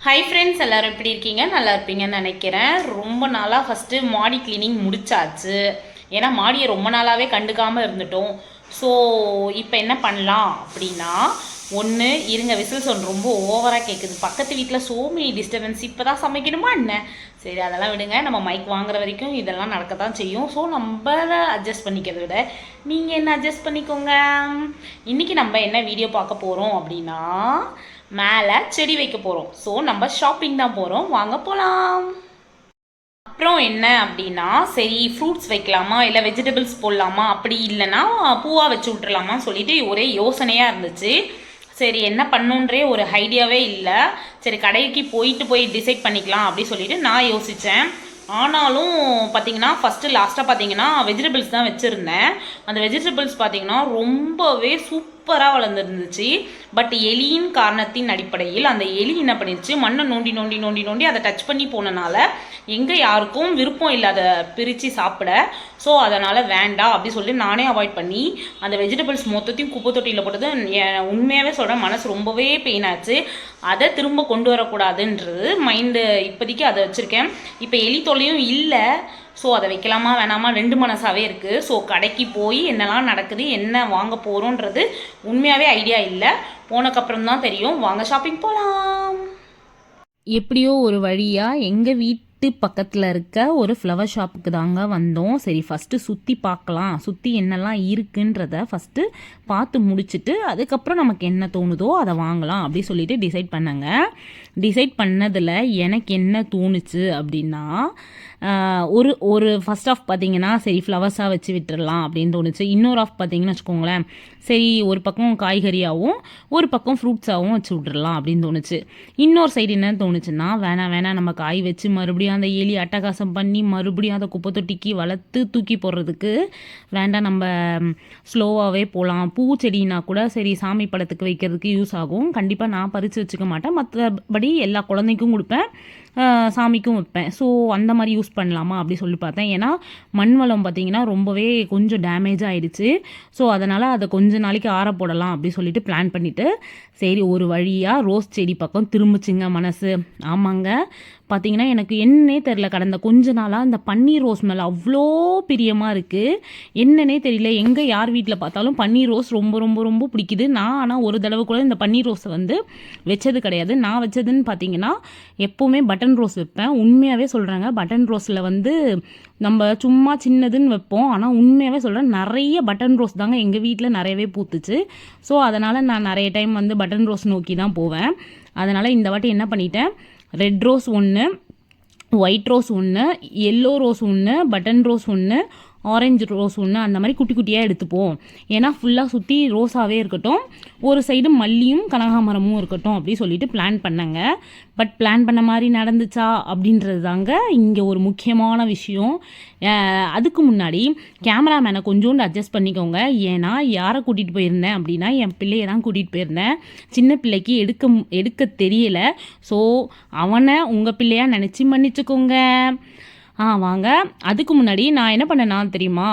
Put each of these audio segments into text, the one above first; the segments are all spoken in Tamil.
ஹாய் ஃப்ரெண்ட்ஸ், எல்லோரும் எப்படி இருக்கீங்க? நல்லா இருப்பீங்கன்னு நினைக்கிறேன். ரொம்ப நாளாக ஃபஸ்ட்டு மாடி கிளீனிங் முடிச்சாச்சு. ஏன்னா மாடியை ரொம்ப நாளாகவே கண்டுக்காமல் இருந்துட்டோம். ஸோ இப்போ என்ன பண்ணலாம் அப்படின்னா, ஒன்று இருங்க, விசில் சவுண்ட் ரொம்ப ஓவராக கேட்குது. பக்கத்து வீட்டில் சோ மெனி டிஸ்டர்பன்ஸ். இப்போ தான் சமைக்கணுமா என்ன? சரி, அதெல்லாம் விடுங்க. நம்ம மைக் வாங்குற வரைக்கும் இதெல்லாம் நடக்க தான் செய்யும். ஸோ நம்ம அட்ஜஸ்ட் பண்ணிக்கிறத விட நீங்கள் என்ன அட்ஜஸ்ட் பண்ணிக்கோங்க. இன்றைக்கி நம்ம என்ன வீடியோ பார்க்க போகிறோம் அப்படின்னா, மேலே செடி வைக்க போகிறோம். ஸோ நம்ம ஷாப்பிங் தான் போகிறோம். வாங்க போகலாம். அப்புறம் என்ன அப்படின்னா, சரி ஃப்ரூட்ஸ் வைக்கலாமா இல்லை வெஜிடபிள்ஸ் போடலாமா, அப்படி இல்லைன்னா பூவாக வச்சு விட்றலாமா சொல்லிட்டு ஒரே யோசனையாக இருந்துச்சு. சரி என்ன பண்ணுன்றே ஒரு ஐடியாவே இல்லை. சரி கடைக்கு போய் டிசைட் பண்ணிக்கலாம் அப்படி சொல்லிட்டு நான் யோசித்தேன். ஆனாலும் பார்த்தீங்கன்னா லாஸ்ட்டாக பார்த்தீங்கன்னா வெஜிடபிள்ஸ் தான் வச்சுருந்தேன். அந்த வெஜிடபிள்ஸ் பார்த்தீங்கன்னா ரொம்பவே சூப்பராக வளர்ந்துருந்துச்சு. பட் எலியின் காரணத்தின் அடிப்படையில் அந்த எலி என்ன பண்ணிடுச்சு, மண்ணை நோண்டி நோண்டி நோண்டி நோண்டி அதை டச் பண்ணி போனனால எங்கே யாருக்கும் விருப்பம் இல்லை அதை பிரித்து சாப்பிட. ஸோ அதனால் வேண்டாம் அப்படி சொல்லி நானே அவாய்ட் பண்ணி அந்த வெஜிடபிள்ஸ் மொத்தத்தையும் குப்பை தொட்டியில் போட்டது உண்மையாகவே சொல்கிறேன், மனசு ரொம்பவே பெயின் ஆச்சு. அதை திரும்ப கொண்டு வரக்கூடாதுன்றது மைண்டு இப்போதைக்கு அதை வச்சுருக்கேன். இப்போ எலி தொல்லையும் இல்லை. ஸோ அதை வைக்கலாமா வேணாமா ரெண்டு மனசாகவே இருக்குது. ஸோ கடைக்கு போய் என்னெல்லாம் நடக்குது, என்ன வாங்க போகிறோன்றது உண்மையாகவே ஐடியா இல்லை. போனக்கப்புறம் தான் தெரியும். வாங்க ஷாப்பிங் போகலாம். எப்படியோ ஒரு வழியாக எங்கள் வீட்டு பக்கத்தில் இருக்க ஒரு ஃப்ளவர் ஷாப்புக்கு தாங்க வந்தோம். சரி ஃபஸ்ட்டு சுற்றி பார்க்கலாம், சுற்றி என்னெல்லாம் இருக்குன்றத ஃபஸ்ட்டு பார்த்து முடிச்சுட்டு அதுக்கப்புறம் நமக்கு என்ன தோணுதோ அதை வாங்கலாம் அப்படி சொல்லிட்டு டிசைட் பண்ணேங்க. டிசைட் பண்ணதில் எனக்கு என்ன தோணுச்சு அப்படின்னா, ஒரு ஒரு ஃபஸ்ட் ஆஃப் பார்த்தீங்கன்னா சரி ஃப்ளவர்ஸாக வச்சு விட்டுடலாம் அப்படின்னு தோணுச்சு. இன்னொரு ஆஃப் பார்த்தீங்கன்னு வச்சுக்கோங்களேன், சரி ஒரு பக்கம் காய்கறியாகவும் ஒரு பக்கம் ஃப்ரூட்ஸாகவும் வச்சு விட்றலாம் அப்படின்னு தோணுச்சு. இன்னொரு சைடு என்ன தோணுச்சுன்னா, வேணாம் நம்ம காய் வச்சு மறுபடியும் அந்த எலி அட்டகாசம் பண்ணி மறுபடியும் அதை குப்பை தொட்டிக்கு வளர்த்து தூக்கி போடுறதுக்கு வேண்டாம், நம்ம ஸ்லோவாகவே போகலாம். பூச்செடினா கூட சரி சாமி படத்துக்கு வைக்கிறதுக்கு யூஸ் ஆகும். கண்டிப்பாக நான் பறித்து வச்சுக்க மாட்டேன், மற்றபடி எல்லா குழந்தைக்கும் கொடுப்பேன், சாமிக்கும் வைப்பேன். ஸோ அந்த மாதிரி யூஸ் பண்ணலாமா அப்படி சொல்லி பார்த்தேன். ஏன்னா மண் வளம் பார்த்திங்கன்னா ரொம்பவே கொஞ்சம் டேமேஜ் ஆகிடுச்சு. ஸோ அதனால் அதை கொஞ்ச நாளைக்கு ஆற போடலாம் அப்படி சொல்லிட்டு பிளான் பண்ணிவிட்டு சரி ஒரு வழியாக ரோஸ் செடி பக்கம் திரும்பிச்சிங்க மனசு. ஆமாங்க, பார்த்திங்கன்னா எனக்கு என்னன்னே தெரில, கடந்த கொஞ்ச நாளாக இந்த பன்னீர் ரோஸ் மேலே அவ்வளோ பிரியமாக இருக்குது. என்னன்னே தெரியல, எங்கே யார் வீட்டில் பார்த்தாலும் பன்னீர் ரோஸ் ரொம்ப ரொம்ப ரொம்ப பிடிக்குது. நான் ஆனால் ஒரு தடவை கூட இந்த பன்னீர் ரோஸை வந்து வச்சது கிடையாது. நான் வச்சதுன்னு பார்த்தீங்கன்னா எப்போவுமே பட்டன் ரோஸ் வைப்பேன். உண்மையாகவே சொல்கிறாங்க, பட்டன் ரோஸில் வந்து நம்ம சும்மா சின்னதுன்னு வைப்போம், ஆனால் உண்மையாகவே சொல்கிறேன் நிறைய பட்டன் ரோஸ் தாங்க எங்கள் வீட்டில் நிறையவே பூத்துச்சு. ஸோ அதனால் நான் நிறைய டைம் வந்து பட்டன் ரோஸ் நோக்கி தான் போவேன். அதனால் இந்த வாட்டி என்ன பண்ணிட்டேன், ரெட் ரோஸ் ஒன்று, ஒயிட் ரோஸ் ஒன்று, எல்லோ ரோஸ் ஒன்று, பட்டன் ரோஸ் ஒன்று, ஆரஞ்சு ரோஸ் ஒன்று, அந்த மாதிரி குட்டி குட்டியாக எடுத்துப்போம். ஏன்னா ஃபுல்லாக சுற்றி ரோஸாகவே இருக்கட்டும், ஒரு சைடு மல்லியும் கனகாமரமும் இருக்கட்டும் அப்படி சொல்லிட்டு பிளான் பண்ணேங்க. பட் பிளான் பண்ண மாதிரி நடந்துச்சா அப்படின்றது தாங்க இங்கே ஒரு முக்கியமான விஷயம். அதுக்கு முன்னாடி கேமராமேனை கொஞ்சோண்டு அட்ஜஸ்ட் பண்ணிக்கோங்க. ஏன்னா யாரை கூட்டிகிட்டு போயிருந்தேன் அப்படின்னா என் பிள்ளையை தான் கூட்டிகிட்டு போயிருந்தேன். சின்ன பிள்ளைக்கு எடுக்க தெரியல. ஸோ அவனை உங்கள் பிள்ளையாக நினச்சி மன்னிச்சுக்கோங்க. வாங்க. அதுக்கு முன்னாடி நான் என்ன பண்ணேன்னா தெரியுமா,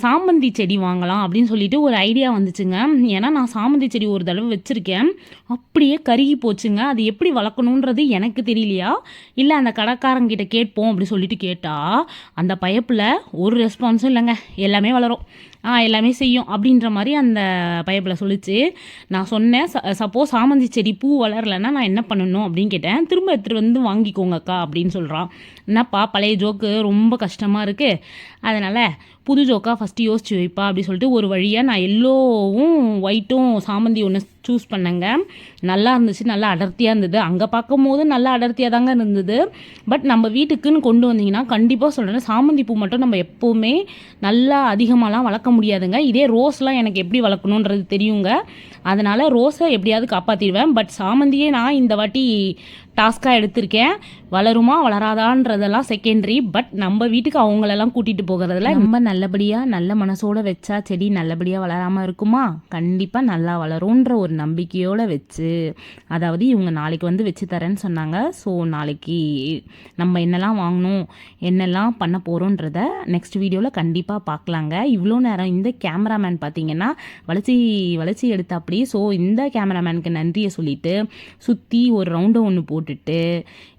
சாமந்தி செடி வாங்கலாம் அப்படின்னு சொல்லிட்டு ஒரு ஐடியா வந்துச்சுங்க. ஏன்னா நான் சாமந்தி செடி ஒரு தடவை வச்சுருக்கேன், அப்படியே கருகி போச்சுங்க. அது எப்படி வளர்க்கணுன்றது எனக்கு தெரியலையா, இல்லை அந்த கடைக்காரங்கிட்ட கேட்போம் அப்படி சொல்லிட்டு கேட்டால் அந்த பைப்பில் ஒரு ரெஸ்பான்ஸும் இல்லைங்க. எல்லாமே வளரும், எல்லாமே செய்யும் அப்படின்ற மாதிரி அந்த பைப்பில் சொல்லிச்சு. நான் சொன்னேன், சப்போஸ் சாமந்தி செடி பூ வளரலைன்னா நான் என்ன பண்ணணும் அப்படின்னு கேட்டேன். திரும்ப எடுத்துகிட்டு வந்து வாங்கிக்கோங்கக்கா அப்படின்னு சொல்கிறான். என்னப்பா பழைய ஜோக்கு ரொம்ப கஷ்டமாக இருக்குது, அதனால் புது ஜோக்காக ஃபஸ்ட்டு யோசிச்சு வைப்பா அப்படி சொல்லிட்டு ஒரு வழியாக நான் எல்லோவும் ஒயிட்டும் சாமந்தி ஒன்று சூஸ் பண்ணேங்க. நல்லா இருந்துச்சு, நல்லா அடர்த்தியாக இருந்தது. அங்கே பார்க்கும் போது நல்லா அடர்த்தியாக தாங்க இருந்தது. பட் நம்ம வீட்டுக்குன்னு கொண்டு வந்தீங்கன்னா கண்டிப்பாக சொல்கிறேன், சாமந்தி பூ மட்டும் நம்ம எப்போவுமே நல்லா அதிகமாகலாம் வளர்க்க முடியாதுங்க. இதே ரோஸ்லாம் எனக்கு எப்படி வளர்க்கணுன்றது தெரியுங்க. அதனால் ரோஸை எப்படியாவது காப்பாற்றிடுவேன். பட் சாமந்தியே நான் இந்த வாட்டி டாஸ்க்காக எடுத்திருக்கேன். வளருமா வளராதான்றதெல்லாம் செகண்டரி. பட் நம்ம வீட்டுக்கு அவங்களெல்லாம் கூட்டிகிட்டு போகிறதுல நம்ம நல்லபடியாக நல்ல மனசோடு வச்சா செடி நல்லபடியாக வளராமல் இருக்குமா, கண்டிப்பாக நல்லா வளரும்ன்ற ஒரு நம்பிக்கையோடு வச்சு, அதாவது இவங்க நாளைக்கு வந்து வச்சு தரேன்னு சொன்னாங்க. ஸோ நாளைக்கு நம்ம என்னெல்லாம் வாங்கணும் என்னெல்லாம் பண்ண போகிறோன்றத நெக்ஸ்ட் வீடியோவில் கண்டிப்பாக பார்க்கலாங்க. இவ்வளோ நேரம் இந்த கேமராமேன் பார்த்தீங்கன்னா வளைச்சி எடுத்தாப்படி. ஸோ இந்த கேமராமேனுக்கு நன்றியை சொல்லிவிட்டு சுற்றி ஒரு ரவுண்டு ஒன்று போட்டு போட்டுட்டு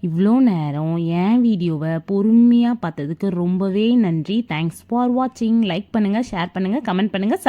இவ்வளோ நேரம் என் வீடியோவை பொறுமையாக பார்த்ததுக்கு ரொம்பவே நன்றி. தேங்க்ஸ் ஃபார் வாட்சிங். லைக் பண்ணுங்கள், ஷேர் பண்ணுங்கள், கமெண்ட் பண்ணுங்கள்,